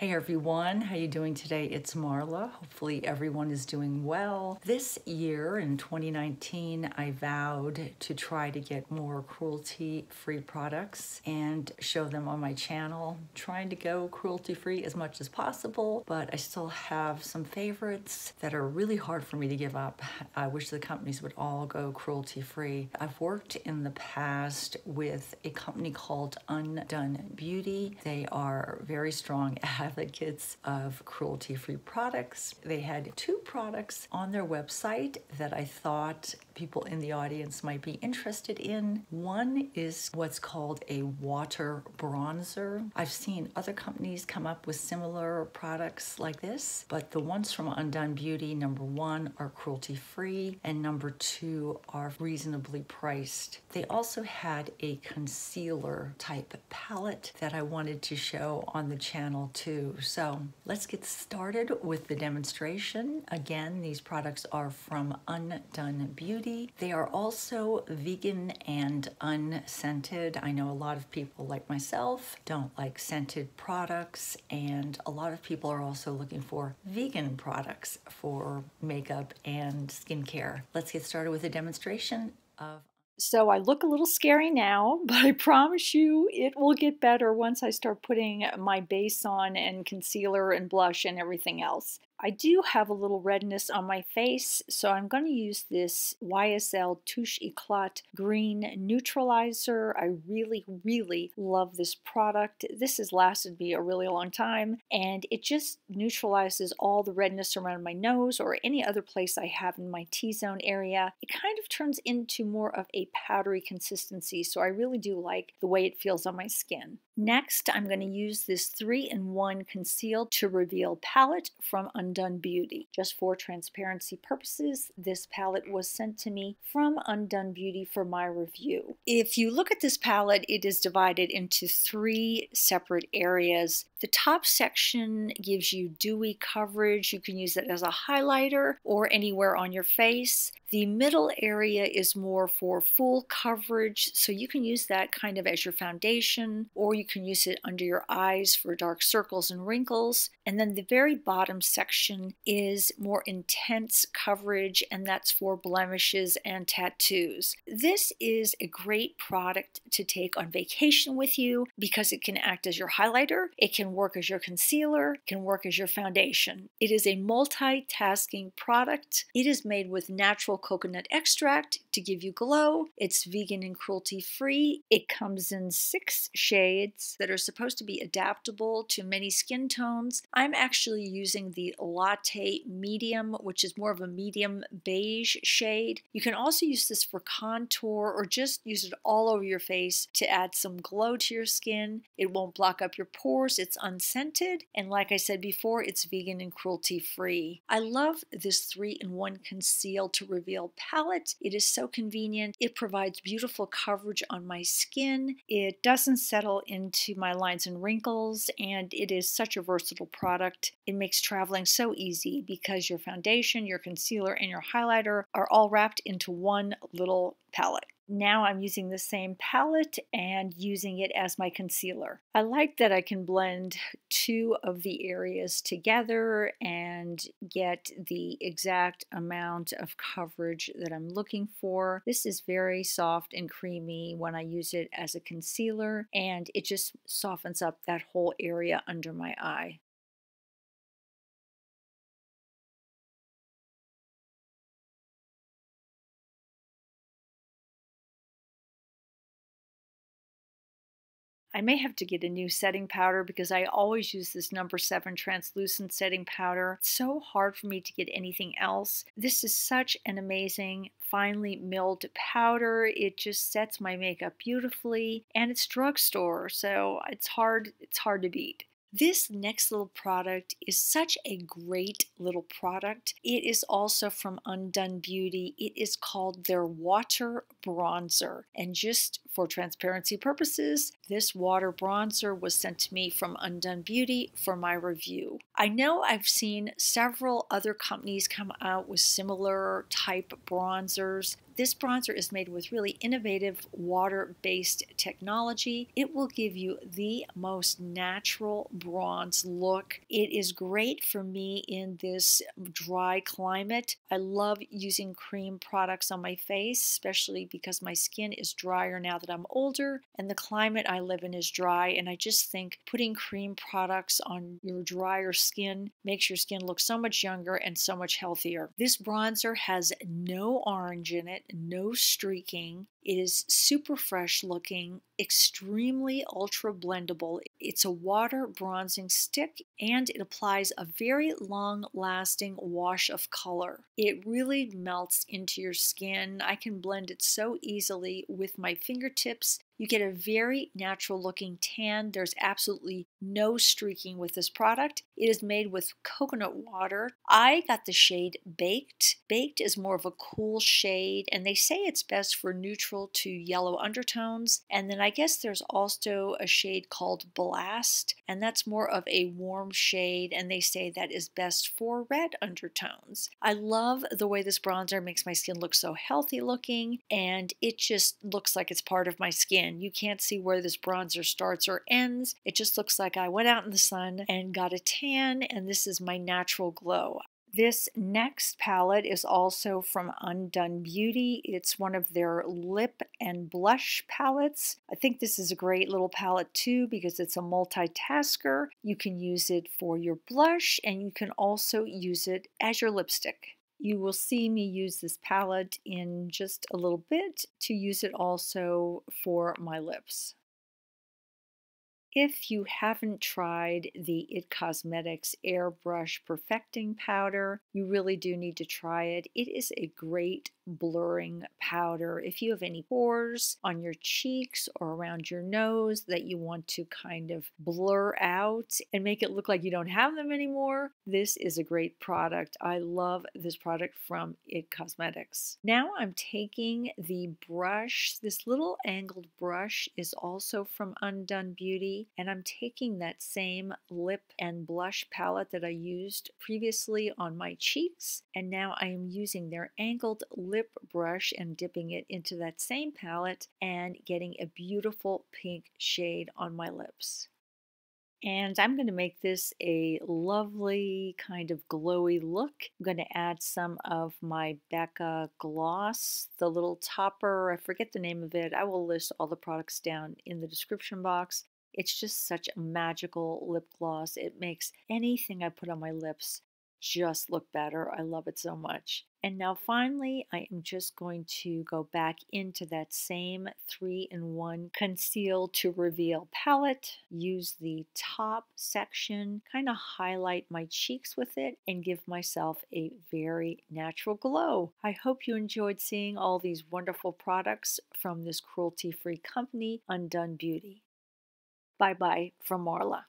Hey everyone, how you doing today? It's Marla. Hopefully everyone is doing well. This year in 2019, I vowed to try to get more cruelty-free products and show them on my channel. Trying to go cruelty-free as much as possible, but I still have some favorites that are really hard for me to give up. I wish the companies would all go cruelty-free. I've worked in the past with a company called Undone Beauty. They are very strong advocates of cruelty-free products. They had two products on their website that I thought people in the audience might be interested in. One is what's called a water bronzer. I've seen other companies come up with similar products like this, but the ones from Undone Beauty, number one, are cruelty-free, and number two, are reasonably priced. They also had a concealer type palette that I wanted to show on the channel too. So let's get started with the demonstration. Again, these products are from Undone Beauty. They are also vegan and unscented. I know a lot of people like myself don't like scented products, and a lot of people are also looking for vegan products for makeup and skincare. Let's get started with a demonstration of. So I look a little scary now, but I promise you it will get better once I start putting my base on and concealer and blush and everything else. I do have a little redness on my face, so I'm going to use this YSL Touche Eclat Green Neutralizer. I really love this product. This has lasted me a really long time, and it just neutralizes all the redness around my nose or any other place I have in my T-zone area. It kind of turns into more of a powdery consistency, so I really do like the way it feels on my skin. Next, I'm going to use this 3-in-1 Conceal to Reveal palette from Undone Beauty. Just for transparency purposes, this palette was sent to me from Undone Beauty for my review. If you look at this palette, it is divided into 3 separate areas. The top section gives you dewy coverage. You can use it as a highlighter or anywhere on your face. The middle area is more for full coverage, so you can use that kind of as your foundation, or you can use it under your eyes for dark circles and wrinkles. And then the very bottom section is more intense coverage, and that's for blemishes and tattoos. This is a great product to take on vacation with you because it can act as your highlighter, it can work as your concealer, it can work as your foundation. It is a multitasking product. It is made with natural coconut extract to give you glow. It's vegan and cruelty-free. It comes in 6 shades that are supposed to be adaptable to many skin tones. I'm actually using the Latte Medium, which is more of a medium beige shade. You can also use this for contour or just use it all over your face to add some glow to your skin. It won't block up your pores. It's unscented. And like I said before, it's vegan and cruelty-free. I love this 3-in-1 Conceal to Reveal palette. It is so convenient. It provides beautiful coverage on my skin. It doesn't settle into my lines and wrinkles, and it is such a versatile product. It makes traveling so easy because your foundation, your concealer, and your highlighter are all wrapped into one little palette. Now I'm using the same palette and using it as my concealer. I like that I can blend 2 of the areas together and get the exact amount of coverage that I'm looking for. This is very soft and creamy when I use it as a concealer, and it just softens up that whole area under my eye. I may have to get a new setting powder because I always use this number 7 translucent setting powder. It's so hard for me to get anything else. This is such an amazing, finely milled powder. It just sets my makeup beautifully, and it's drugstore, so it's hard to beat. This next little product is such a great little product. It is also from Undone Beauty. It is called their Water Bronzer. And just for transparency purposes, this water bronzer was sent to me from Undone Beauty for my review. I know I've seen several other companies come out with similar type bronzers. This bronzer is made with really innovative water-based technology. It will give you the most natural bronze look. It is great for me in this dry climate. I love using cream products on my face, especially because my skin is drier now that I'm older and the climate I live in is dry, and I just think putting cream products on your drier skin makes your skin look so much younger and so much healthier. This bronzer has no orange in it, no streaking. It is super fresh looking, extremely ultra blendable. It's a water bronzing stick and it applies a very long lasting wash of color. It really melts into your skin. I can blend it so easily with my fingertips. You get a very natural looking tan. There's absolutely no streaking with this product. It is made with coconut water. I got the shade Baked. Baked is more of a cool shade, and they say it's best for neutral to yellow undertones. And then I guess there's also a shade called Blast, and that's more of a warm shade, and they say that is best for red undertones. I love the way this bronzer makes my skin look so healthy looking, and it just looks like it's part of my skin. You can't see where this bronzer starts or ends. It just looks like I went out in the sun and got a tan, and this is my natural glow. This next palette is also from Undone Beauty. It's one of their lip and blush palettes. I think this is a great little palette too because it's a multitasker. You can use it for your blush and you can also use it as your lipstick. You will see me use this palette in just a little bit to use it also for my lips. If you haven't tried the IT Cosmetics Airbrush Perfecting Powder, you really do need to try it. It is a great blurring powder. If you have any pores on your cheeks or around your nose that you want to kind of blur out and make it look like you don't have them anymore, this is a great product. I love this product from IT Cosmetics. Now I'm taking the brush. This little angled brush is also from Undone Beauty. And I'm taking that same lip and blush palette that I used previously on my cheeks, and now I am using their angled lip brush and dipping it into that same palette and getting a beautiful pink shade on my lips. And I'm going to make this a lovely kind of glowy look. I'm going to add some of my Becca gloss, the little topper. I forget the name of it. I will list all the products down in the description box. It's just such a magical lip gloss. It makes anything I put on my lips just look better. I love it so much. And now finally, I am just going to go back into that same 3-in-1 Conceal to Reveal palette, use the top section, kind of highlight my cheeks with it, and give myself a very natural glow. I hope you enjoyed seeing all these wonderful products from this cruelty-free company, Undone Beauty. Bye-bye from Marla.